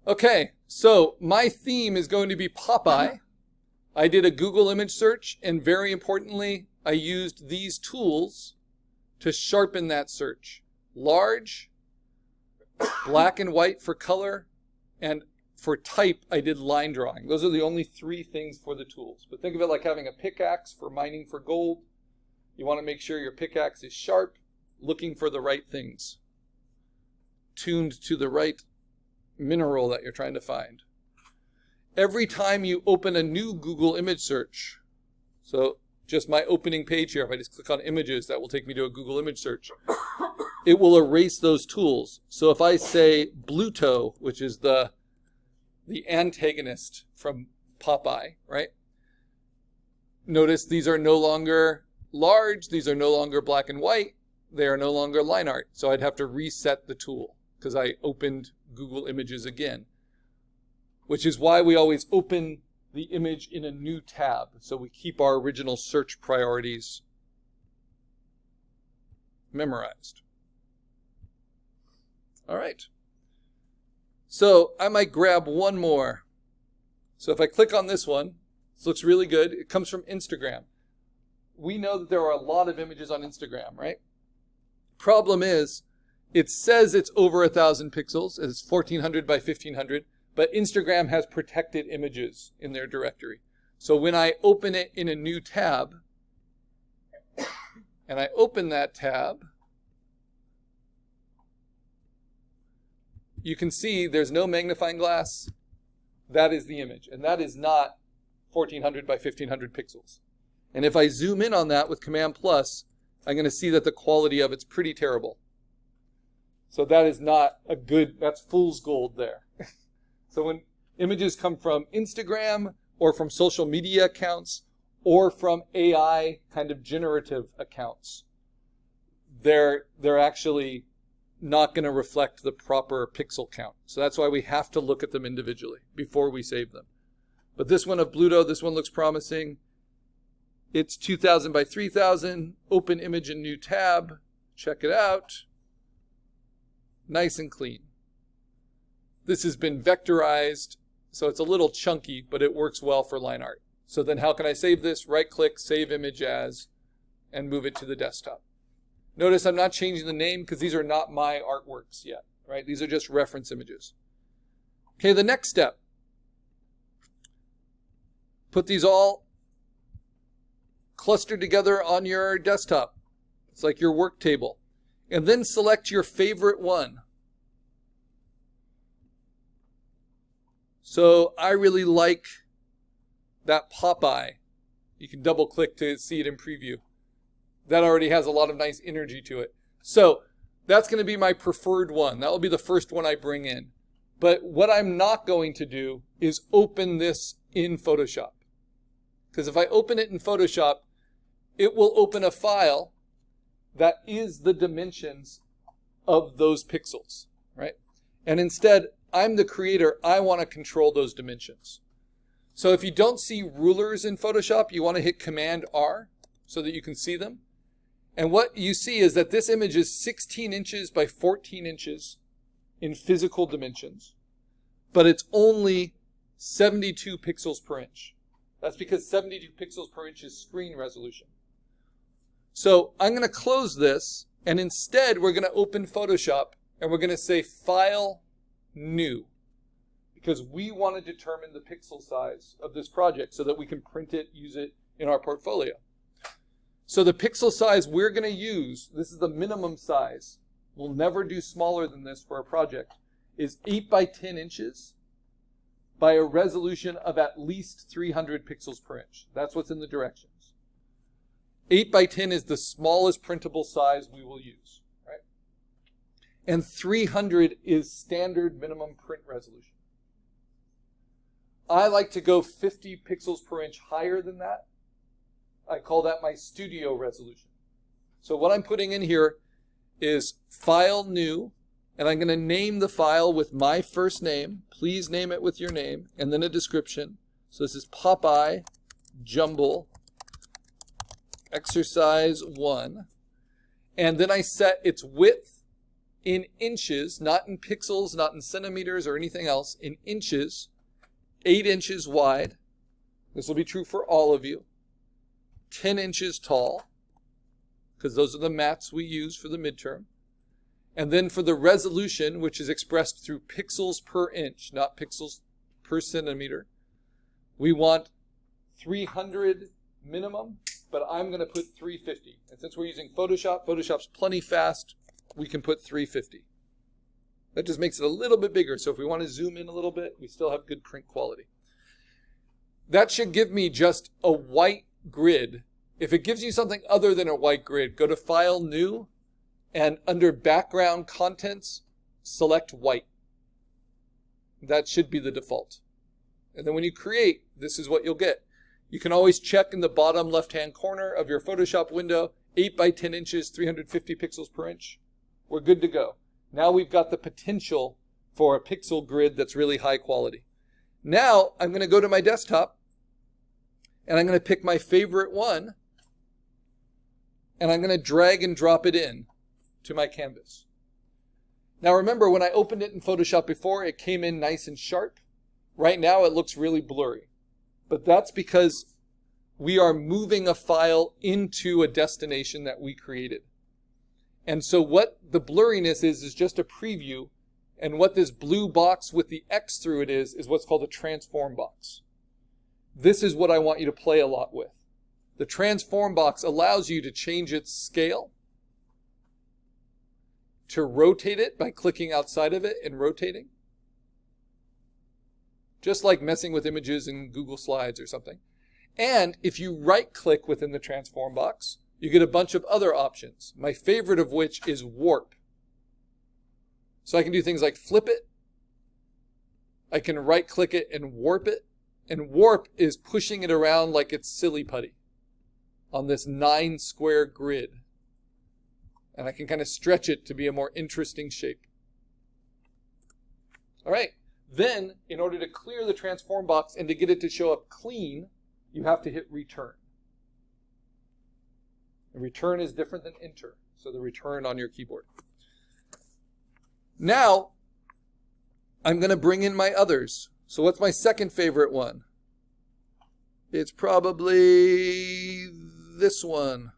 Okay, so my theme is going to be Popeye. I did a Google image search, and very importantly, I used these tools to sharpen that search. Large, black and white for color, and for type, I did line drawing. Those are the only three things for the tools. But think of it like having a pickaxe for mining for gold. You want to make sure your pickaxe is sharp, looking for the right things, tuned to the right mineral that you're trying to find. Every time you open a new Google image search, so just my opening page here, if I just click on images, that will take me to a Google image search. It will erase those tools. So if I say Bluto, which is the antagonist from Popeye, right? Notice these are no longer large, these are no longer black and white, they are no longer line art. So I'd have to reset the tool because I opened Google Images again, which is why we always open the image in a new tab, so we keep our original search priorities memorized. All right. So I might grab one more. So if I click on this one, this looks really good. It comes from Instagram. We know that there are a lot of images on Instagram, right? Problem is, it says it's over 1,000 pixels. It's 1,400 by 1,500. But Instagram has protected images in their directory. So when I open it in a new tab, and I open that tab, you can see there's no magnifying glass. That is the image. And that is not 1,400 by 1,500 pixels. And if I zoom in on that with Command Plus, I'm going to see that the quality of it's pretty terrible. So that is not a good, that's fool's gold there. So when images come from Instagram or from social media accounts or from AI kind of generative accounts, they're actually not going to reflect the proper pixel count. So that's why we have to look at them individually before we save them. But this one of Bluto, this one looks promising. It's 2,000 by 3,000, open image in new tab, check it out. Nice and clean. This has been vectorized, so it's a little chunky, but it works well for line art. So then how can I save this? Right click, save image as, and move it to the desktop. Notice I'm not changing the name because these are not my artworks yet, right? These are just reference images. Okay, the next step. Put these all clustered together on your desktop. It's like your work table. And then select your favorite one. So I really like that Popeye. You can double click to see it in preview. That already has a lot of nice energy to it. So that's going to be my preferred one. That will be the first one I bring in. But what I'm not going to do is open this in Photoshop. Because if I open it in Photoshop, it will open a file that is the dimensions of those pixels, right? And instead, I'm the creator. I want to control those dimensions. So if you don't see rulers in Photoshop, you want to hit Command R so that you can see them. And what you see is that this image is 16 inches by 14 inches in physical dimensions, but it's only 72 pixels per inch. That's because 72 pixels per inch is screen resolution. So I'm going to close this, and instead we're going to open Photoshop, and we're going to say File, New, because we want to determine the pixel size of this project so that we can print it, use it in our portfolio. So the pixel size we're going to use, this is the minimum size, we'll never do smaller than this for a project, is 8 by 10 inches by a resolution of at least 300 pixels per inch. That's what's in the directions. 8 by 10 is the smallest printable size we will use, right? And 300 is standard minimum print resolution. I like to go 50 pixels per inch higher than that. I call that my studio resolution. So what I'm putting in here is File, New, and I'm going to name the file with my first name. Please name it with your name, and then a description. So this is Popeye Jumble Exercise 1. And then I set its width in inches, not in pixels, not in centimeters or anything else, in inches, 8 inches wide. This will be true for all of you. 10 inches tall, because those are the mats we use for the midterm. And then for the resolution, which is expressed through pixels per inch, not pixels per centimeter, we want 300 minimum, but I'm going to put 350. And since we're using Photoshop, Photoshop's plenty fast, we can put 350. That just makes it a little bit bigger. So if we want to zoom in a little bit, we still have good print quality. That should give me just a white grid. If it gives you something other than a white grid, go to File, New, and under Background Contents, select white. That should be the default. And then when you create, this is what you'll get. You can always check in the bottom left-hand corner of your Photoshop window, 8 by 10 inches, 350 pixels per inch. We're good to go. Now we've got the potential for a pixel grid that's really high quality. Now I'm going to go to my desktop and I'm going to pick my favorite one and I'm going to drag and drop it in to my canvas. Now remember, when I opened it in Photoshop before, it came in nice and sharp. Right now it looks really blurry. But that's because we are moving a file into a destination that we created. And so what the blurriness is just a preview. And what this blue box with the X through it is what's called a transform box. This is what I want you to play a lot with. The transform box allows you to change its scale, to rotate it by clicking outside of it and rotating. Just like messing with images in Google Slides or something. And if you right-click within the transform box, you get a bunch of other options. My favorite of which is warp. So I can do things like flip it. I can right-click it and warp it. And warp is pushing it around like it's silly putty on this 9 square grid. And I can kind of stretch it to be a more interesting shape. All right. Then, in order to clear the transform box and to get it to show up clean, you have to hit return. And return is different than enter. So the return on your keyboard. Now, I'm going to bring in my others. So what's my second favorite one? It's probably this one.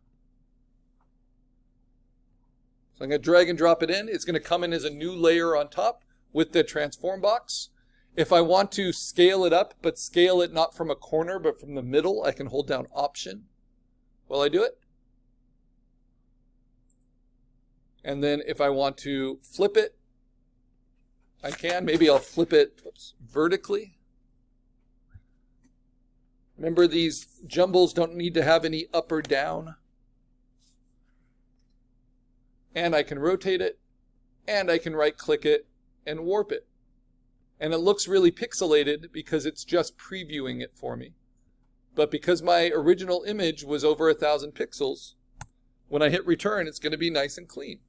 So I'm going to drag and drop it in. It's going to come in as a new layer on top with the transform box. If I want to scale it up, but scale it not from a corner, but from the middle, I can hold down Option while I do it. And then if I want to flip it, I can. Maybe I'll flip it vertically. Remember, these jumbles don't need to have any up or down. And I can rotate it, and I can right-click it and warp it. And it looks really pixelated because it's just previewing it for me. But because my original image was over 1,000 pixels, when I hit return, it's going to be nice and clean.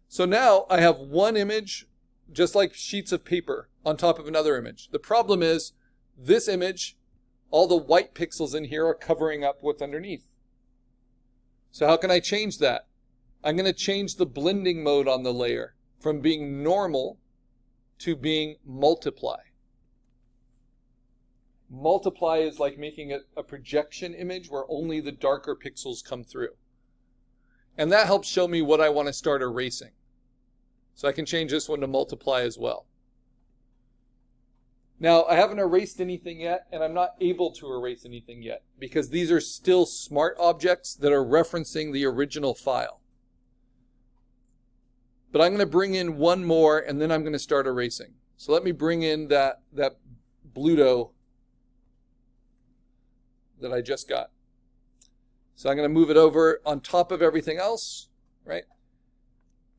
So now I have one image, just like sheets of paper, on top of another image. The problem is, this image, all the white pixels in here are covering up what's underneath. So how can I change that? I'm going to change the blending mode on the layer from being normal to being multiply. Multiply is like making a projection image where only the darker pixels come through. And that helps show me what I want to start erasing. So I can change this one to multiply as well. Now, I haven't erased anything yet, and I'm not able to erase anything yet, because these are still smart objects that are referencing the original file. But I'm going to bring in one more, and then I'm going to start erasing. So let me bring in that Bluto that I just got. So I'm going to move it over on top of everything else, right?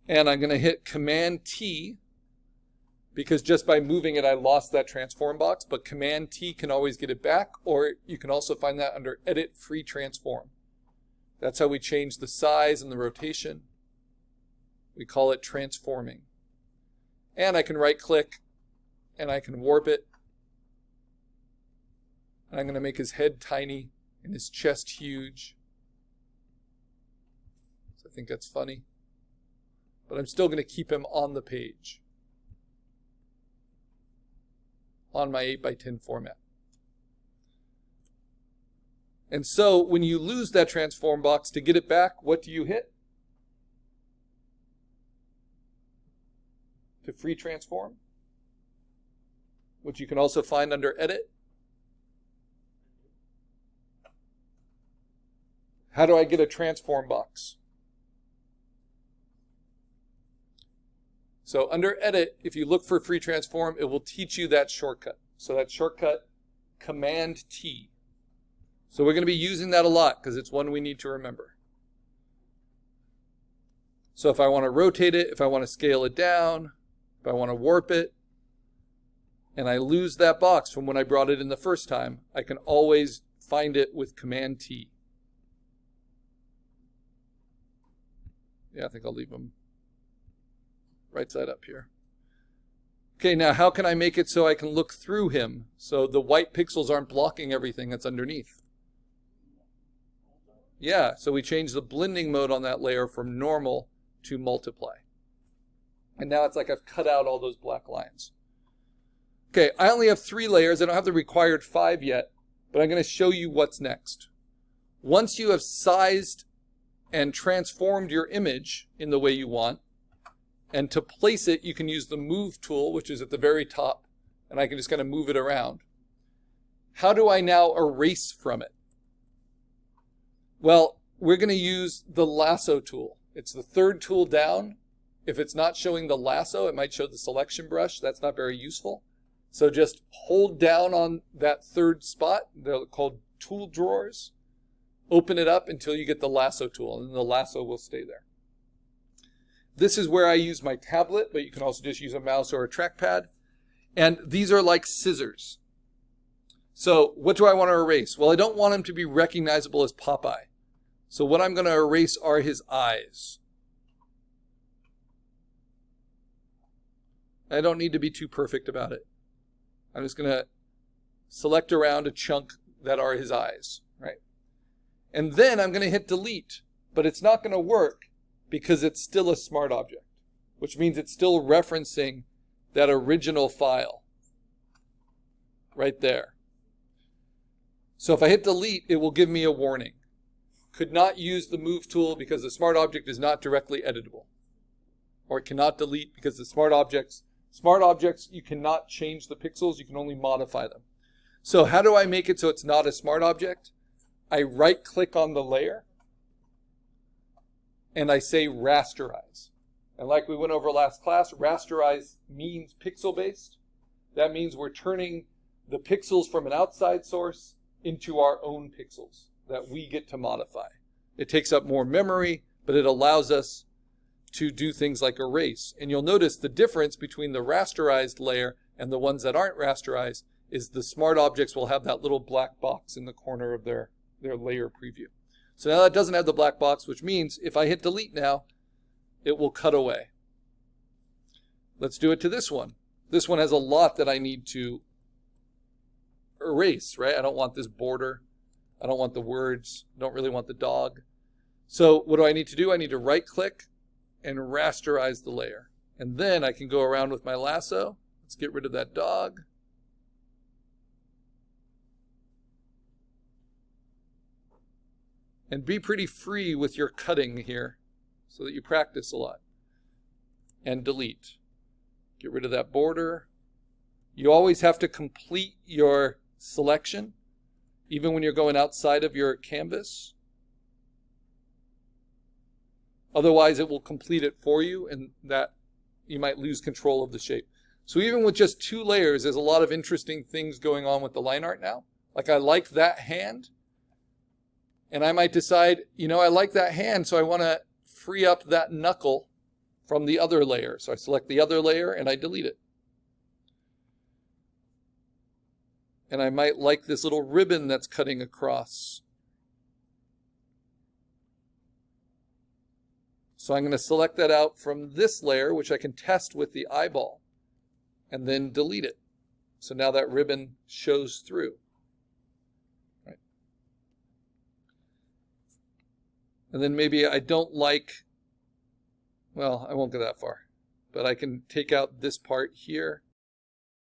And I'm going to hit Command-T, because just by moving it, I lost that transform box. But Command-T can always get it back, or you can also find that under Edit Free Transform. That's how we change the size and the rotation. We call it transforming. And I can right-click, and I can warp it. And I'm going to make his head tiny and his chest huge. So I think that's funny. but I'm still going to keep him on the page on my 8x10 format. And so when you lose that transform box, to get it back, what do you hit? To free transform, which you can also find under Edit. How do I get a transform box? So under Edit, if you look for free transform, it will teach you that shortcut. So that shortcut, Command T. So we're going to be using that a lot because it's one we need to remember. So if I want to rotate it, if I want to scale it down, if I want to warp it, and I lose that box from when I brought it in the first time, I can always find it with Command T. Yeah, I think I'll leave them right side up here. Okay, now how can I make it so I can look through him so the white pixels aren't blocking everything that's underneath? Yeah, so we changed the blending mode on that layer from normal to multiply. And now it's like I've cut out all those black lines. Okay, I only have 3 layers. I don't have the required 5 yet, but I'm going to show you what's next. Once you have sized and transformed your image in the way you want, and to place it, you can use the Move tool, which is at the very top, and I can just kind of move it around. How do I now erase from it? Well, we're going to use the Lasso tool. It's the 3rd tool down. If it's not showing the lasso, it might show the selection brush. That's not very useful. So just hold down on that 3rd spot. They're called tool drawers. Open it up until you get the Lasso tool, and then the lasso will stay there. This is where I use my tablet, but you can also just use a mouse or a trackpad. And these are like scissors. So what do I want to erase? Well, I don't want him to be recognizable as Popeye. So what I'm going to erase are his eyes. I don't need to be too perfect about it. I'm just going to select around a chunk that are his eyes, right? And then I'm going to hit delete, but it's not going to work because it's still a smart object, which means it's still referencing that original file right there. So if I hit delete, it will give me a warning. Could not use the Move tool because the smart object is not directly editable. Or it cannot delete because the smart objects, you cannot change the pixels, you can only modify them. So how do I make it so it's not a smart object? I right click on the layer and I say rasterize. And like we went over last class, rasterize means pixel based. That means we're turning the pixels from an outside source into our own pixels that we get to modify. It takes up more memory, but it allows us to do things like erase. And you'll notice the difference between the rasterized layer and the ones that aren't rasterized is the smart objects will have that little black box in the corner of their layer preview. So now that doesn't have the black box, which means if I hit delete now, it will cut away. Let's do it to this one. This one has a lot that I need to erase, right? I don't want this border. I don't want the words. I don't really want the dog. So what do I need to do? I need to right click and rasterize the layer. And then I can go around with my lasso. Let's get rid of that dog. And be pretty free with your cutting here so that you practice a lot. And delete. Get rid of that border. You always have to complete your selection, even when you're going outside of your canvas. Otherwise, it will complete it for you, and that you might lose control of the shape. So even with just 2 layers, there's a lot of interesting things going on with the line art now. Like I like that hand, and I might decide, I like that hand, so I want to free up that knuckle from the other layer. So I select the other layer and I delete it. And I might like this little ribbon that's cutting across. So I'm going to select that out from this layer, which I can test with the eyeball, and then delete it. So now that ribbon shows through. Right. And then maybe I don't like well, I won't go that far, but I can take out this part here